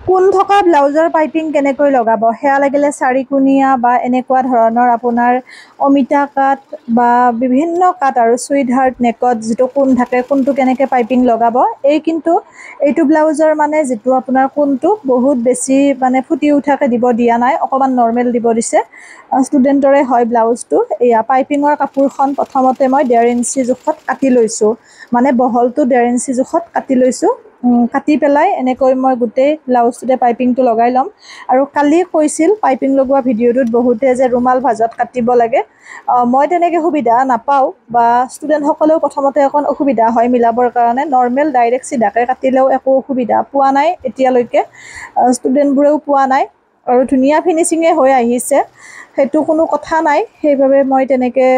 কোন থকা ব্লাউজৰ পাইপিং কেনেকৈ লগাব সেয়া লাগিলে চাৰিকোণীয়া বা এনেকুৱা ধৰণৰ আপোনাৰ অমিতা কাট বা বিভিন্ন কাট আৰু চুইট হাৰ্ট নেকত যিটো কোণ থাকে কোণটো কেনেকৈ পাইপিং লগাব এইটো ব্লাউজৰ মানে যিটো আপোনাৰ কোণটো বহুত বেছি মানে ফুটি উঠাকৈ দিব দিয়া নাই, অকণমান নৰ্মেল দিব দিছে। ষ্টুডেণ্টৰে হয় ব্লাউজটো। এয়া পাইপিঙৰ কাপোৰখন প্ৰথমতে মই 1.5 ইঞ্চি জোখত কাটি লৈছোঁ, মানে বহলটো 1.5 ইঞ্চি জোখত কাটি লৈছোঁ। কাটি পেলাই এনেকৈ মই গোটেই ব্লাউজটোতে পাইপিংটো লগাই ল'ম। আৰু কালি কৈছিল পাইপিং লগোৱা ভিডিঅ'টোত বহুতে যে ৰুমাল ভাজত কাটিব লাগে, মই তেনেকৈ সুবিধা নাপাওঁ বা ষ্টুডেণ্টসকলেও প্ৰথমতে অকণ অসুবিধা হয় মিলাবৰ কাৰণে। নৰ্মেল ডাইৰেক্ট চিধাকৈ কাটিলেও একো অসুবিধা পোৱা নাই এতিয়ালৈকে, ষ্টুডেণ্টবোৰেও পোৱা নাই আৰু ধুনীয়া ফিনিচিঙে হৈ আহিছে, সেইটো কোনো কথা নাই। সেইবাবে মই তেনেকৈ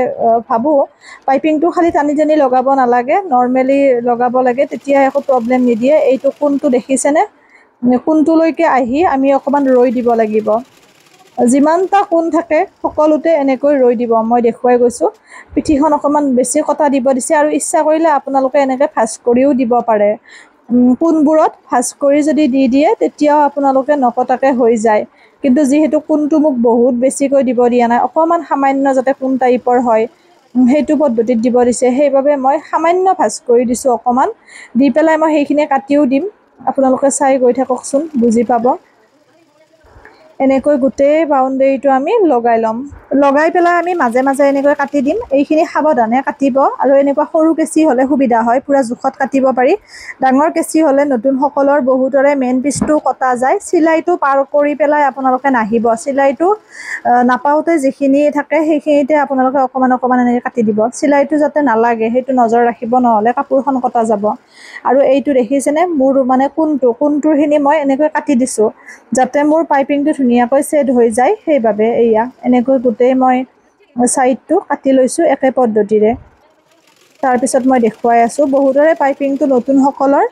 ভাবোঁ পাইপিংটো খালি টানি টানি লগাব নালাগে, নৰ্মেলি লগাব লাগে, তেতিয়া একো প্ৰব্লেম নিদিয়ে। এইটো কোণটো দেখিছেনে, কোণটোলৈকে আহি আমি অকণমান ৰৈ দিব লাগিব। যিমানটা কোণ থাকে সকলোতে এনেকৈ ৰৈ দিব, মই দেখুৱাই গৈছোঁ। পিঠিখন অকণমান বেছি কটা দিব দিছে আৰু ইচ্ছা কৰিলে আপোনালোকে এনেকৈ ভাঁজ কৰিও দিব পাৰে। কোণবোৰত ভাঁজ কৰি যদি দি দিয়ে তেতিয়াও আপোনালোকে নকটাকৈ হৈ যায়। কিন্তু যিহেতু কোণটো মোক বহুত বেছিকৈ দিব দিয়া নাই, অকণমান সামান্য যাতে কোণ টাইপৰ হয় সেইটো পদ্ধতিত দিব দিছে, সেইবাবে মই সামান্য ভাঁজ কৰি দিছোঁ অকণমান। দি পেলাই মই সেইখিনি কাটিও দিম, আপোনালোকে চাই গৈ থাককচোন, বুজি পাব। এনেকৈ গোটেই বাউণ্ডেৰীটো আমি লগাই ল'ম। লগাই পেলাই আমি মাজে মাজে এনেকৈ কাটি দিম। এইখিনি সাৱধানে কাটিব আৰু এনেকুৱা সৰু কেঁচি হ'লে সুবিধা হয়, পূৰা জোখত কাটিব পাৰি। ডাঙৰ কেঁচি হ'লে নতুনসকলৰ বহুতৰে মেইন পিচটো কটা যায়, চিলাইটো পাৰ কৰি পেলাই আপোনালোকে নাহিব। চিলাইটো নাপাওঁতে যিখিনি থাকে সেইখিনিতে আপোনালোকে অকণমান অকণমান এনেকৈ কাটি দিব, চিলাইটো যাতে নালাগে সেইটো নজৰ ৰাখিব, নহ'লে কাপোৰখন কটা যাব। আৰু এইটো দেখিছেনে মোৰ মানে কোণটোৰখিনি মই এনেকৈ কাটি দিছোঁ যাতে মোৰ পাইপিংটো ধুনীয়াকৈ ছেট হৈ যায়, সেইবাবে এয়া এনেকৈ গোটেই মই ছাইডটো কাটি লৈছোঁ একে পদ্ধতিৰে। তাৰপিছত মই দেখুৱাই আছোঁ, বহুতৰে পাইপিংটো নতুনসকলৰ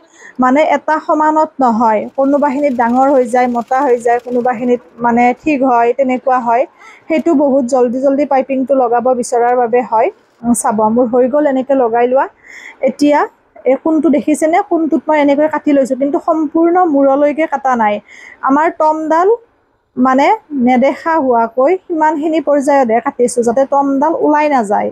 মানে এটা সমানত নহয়, কোনোবাখিনিত ডাঙৰ হৈ যায়, মোটা হৈ যায়, কোনোবাখিনিত মানে ঠিক হয়, তেনেকুৱা হয়। সেইটো বহুত জল্দি জল্দি পাইপিংটো লগাব বিচৰাৰ বাবে হয়। চাব মোৰ হৈ গ'ল এনেকৈ লগাই লোৱা। এতিয়া এই কোণটো দেখিছেনে, কোণটোত মই এনেকৈ কাটি লৈছোঁ, কিন্তু সম্পূৰ্ণ মূৰলৈকে কাটা নাই। আমাৰ টমডাল মানে নেদেখা হোৱাকৈ সিমানখিনি পৰ্যায়তহে কাটিছোঁ, যাতে টমডাল ওলাই নাযায়।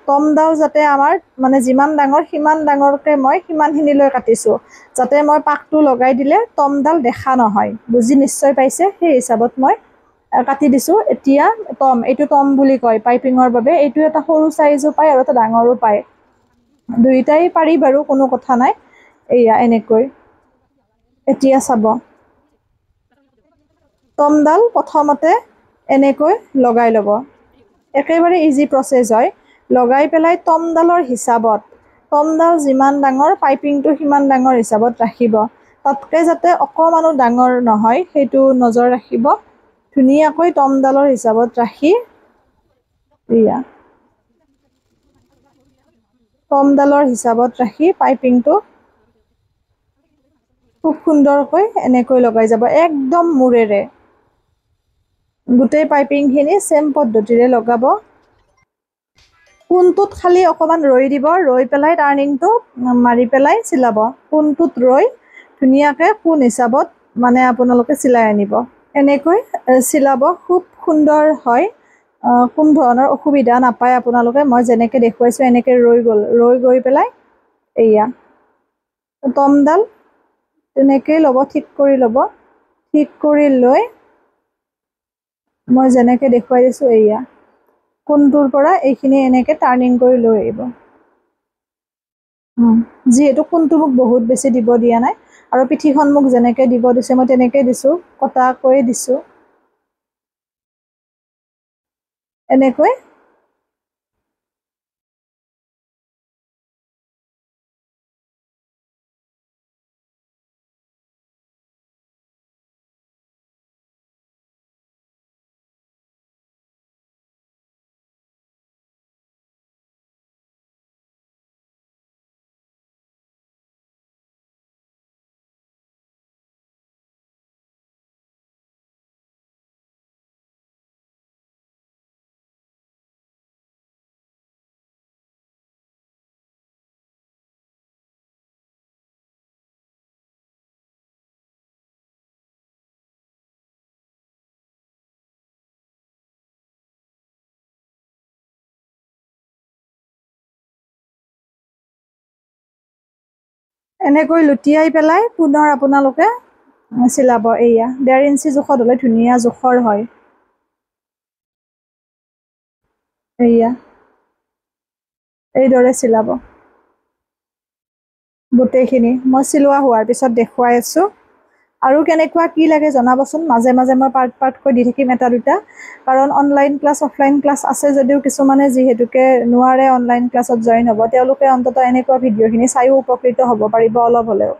টমডাল যাতে আমাৰ মানে যিমান ডাঙৰ সিমান ডাঙৰকৈ মই সিমানখিনিলৈ কাটিছোঁ, যাতে মই পাকটো লগাই দিলে টমডাল দেখা নহয়। বুজি নিশ্চয় পাইছে, সেই হিচাপত মই কাটি দিছোঁ। এতিয়া এইটো টম বুলি কয় পাইপিঙৰ বাবে, এইটো এটা সৰু চাইজো পায় আৰু এটা ডাঙৰো পায়, দুয়োটাই পাৰি বাৰু, কোনো কথা নাই। এয়া এনেকৈ এতিয়া চাব, টমডাল প্ৰথমতে এনেকৈ লগাই ল'ব, একেবাৰে ইজি প্ৰচেছ হয়। লগাই পেলাই টমডালৰ হিচাপত, টমডাল যিমান ডাঙৰ পাইপিংটো সিমান ডাঙৰ হিচাপত ৰাখিব, তাতকৈ যাতে অকণমানো ডাঙৰ নহয় সেইটো নজৰ ৰাখিব। ধুনীয়াকৈ টমডালৰ হিচাপত ৰাখি এয়া টমডালৰ হিচাপত ৰাখি পাইপিংটো খুব সুন্দৰকৈ এনেকৈ লগাই যাব, একদম মূৰেৰে গোটেই পাইপিংখিনি ছেম পদ্ধতিৰে লগাব। কোণটোত খালি অকণমান ৰৈ দিব, ৰৈ পেলাই টাৰ্ণিংটো মাৰি পেলাই চিলাব। কোণটোত ৰৈ ধুনীয়াকৈ কোণ হিচাপত মানে আপোনালোকে চিলাই আনিব, এনেকৈ চিলাব, খুব সুন্দৰ হয়। কোনো ধৰণৰ অসুবিধা নাপায় আপোনালোকে। মই যেনেকৈ দেখুৱাইছোঁ এনেকৈ ৰৈ গৈ পেলাই এয়া টমডাল তেনেকেই ল'ব, ঠিক কৰি ল'ব। ঠিক কৰি লৈ মই যেনেকৈ দেখুৱাই দিছোঁ এয়া কোণটোৰ পৰা এইখিনি এনেকৈ টাৰ্ণিং কৰি লৈ আহিব। যিহেতু কোণটো মোক বহুত বেছি দিব দিয়া নাই আৰু পিঠিখন মোক যেনেকৈ দিব দিছে মই তেনেকৈ দিছোঁ, কটাকৈ দিছোঁ এনেকৈ। এনেকৈ লুটিয়াই পেলাই পুনৰ আপোনালোকে চিলাব। এয়া 1.5 ইঞ্চি জোখত হ'লে ধুনীয়া জোখৰ হয়। এয়া এইদৰে চিলাব গোটেইখিনি। মই চিলোৱা হোৱাৰ পিছত দেখুৱাই আছোঁ। আৰু কেনেকুৱা কি লাগে জনাবচোন। মাজে মাজে মই পাৰ্টকৈ দি থাকিম এটা দুটা, কাৰণ অনলাইন ক্লাছ অফলাইন ক্লাছ আছে যদিও কিছুমানে যিহেতুকে নোৱাৰে অনলাইন ক্লাছত জইন হ'ব, তেওঁলোকে অন্ততঃ এনেকুৱা ভিডিঅ'খিনি চাইও উপকৃত হ'ব পাৰিব অলপ হ'লেও।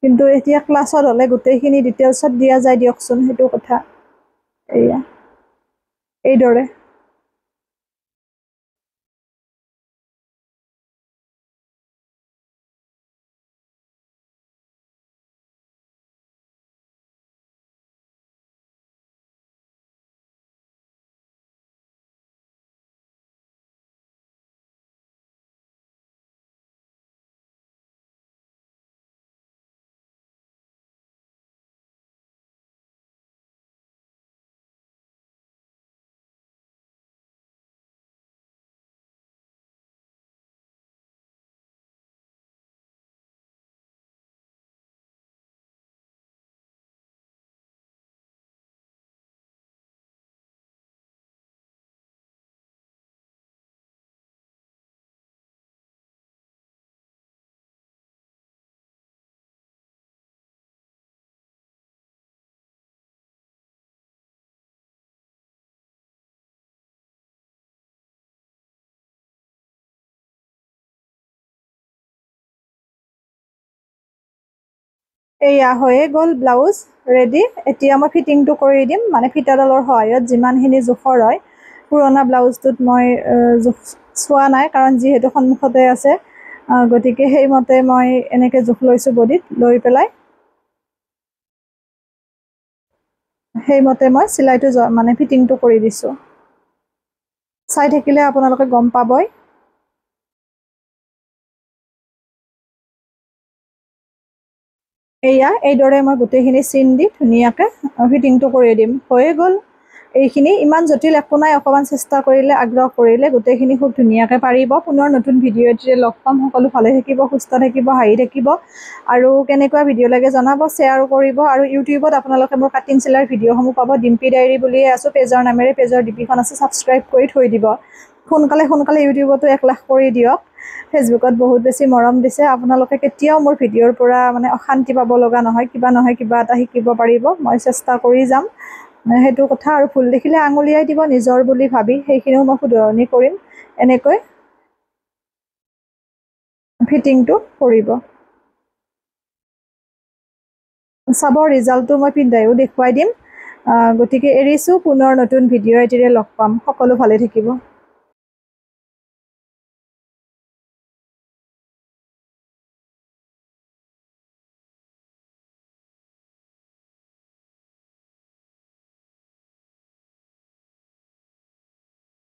কিন্তু এতিয়া ক্লাছত হ'লে গোটেইখিনি ডিটেইলছত দিয়া যায় দিয়কচোন, সেইটো কথা। এয়া এইদৰে এয়া হৈয়ে গ'ল ব্লাউজ ৰেডি। এতিয়া মই ফিটিংটো কৰি দিম, মানে ফিটাডালৰ সহায়ত যিমানখিনি জোখৰ হয়। পুৰণা ব্লাউজটোত মই জোখ চোৱা নাই, কাৰণ যিহেতু সন্মুখতে আছে, গতিকে সেইমতে মই এনেকৈ জোখ লৈছোঁ বডিত, লৈ পেলাই সেইমতে মই চিলাইটো মানে ফিটিংটো কৰি দিছোঁ। চাই থাকিলে আপোনালোকে গম পাবই। এয়া এইদৰে মই গোটেইখিনি চিন দি ধুনীয়াকৈ ফিটিংটো কৰি দিম। হৈয়ে গ'ল এইখিনি। ইমান জটিল একো নাই, অকণমান চেষ্টা কৰিলে, আগ্ৰহ কৰিলে গোটেইখিনি খুব ধুনীয়াকৈ পাৰিব। পুনৰ নতুন ভিডিঅ' এটিৰে লগ পাম। সকলো ভালে থাকিব, সুস্থ থাকিব, হাঁহি থাকিব। আৰু কেনেকুৱা ভিডিঅ' লাগে জনাব, শ্বেয়াৰো কৰিব। আৰু ইউটিউবত আপোনালোকে মোৰ কাটিং চিলাইৰ ভিডিঅ'সমূহ পাব। ডিম্পী ডায়েৰী বুলিয়ে আছোঁ পেজৰ নামেৰে, পেজৰ ডিপিখন আছে, ছাবস্ক্ৰাইব কৰি থৈ দিব। সোনকালে ইউটিউবতো 1 লাখ কৰি দিয়ক। ফেচবুকত বহুত বেছি মৰম দিছে। আপোনালোকে কেতিয়াও মোৰ ভিডিঅ'ৰ পৰা মানে অশান্তি পাব লগা নহয়, কিবা এটা শিকিব পাৰিব। মই চেষ্টা কৰি যাম, সেইটো কথা। আৰু ভুল দেখিলে আঙুলিয়াই দিব নিজৰ বুলি ভাবি, সেইখিনিও মই শুধৰণি কৰিম। এনেকৈ ফিটিংটো কৰিব চাব। ৰিজাল্টটো মই পিন্ধাইও দেখুৱাই দিম। গতিকে এৰিছোঁ, পুনৰ নতুন ভিডিঅ' এটিৰে লগ পাম। সকলো ভালে থাকিব।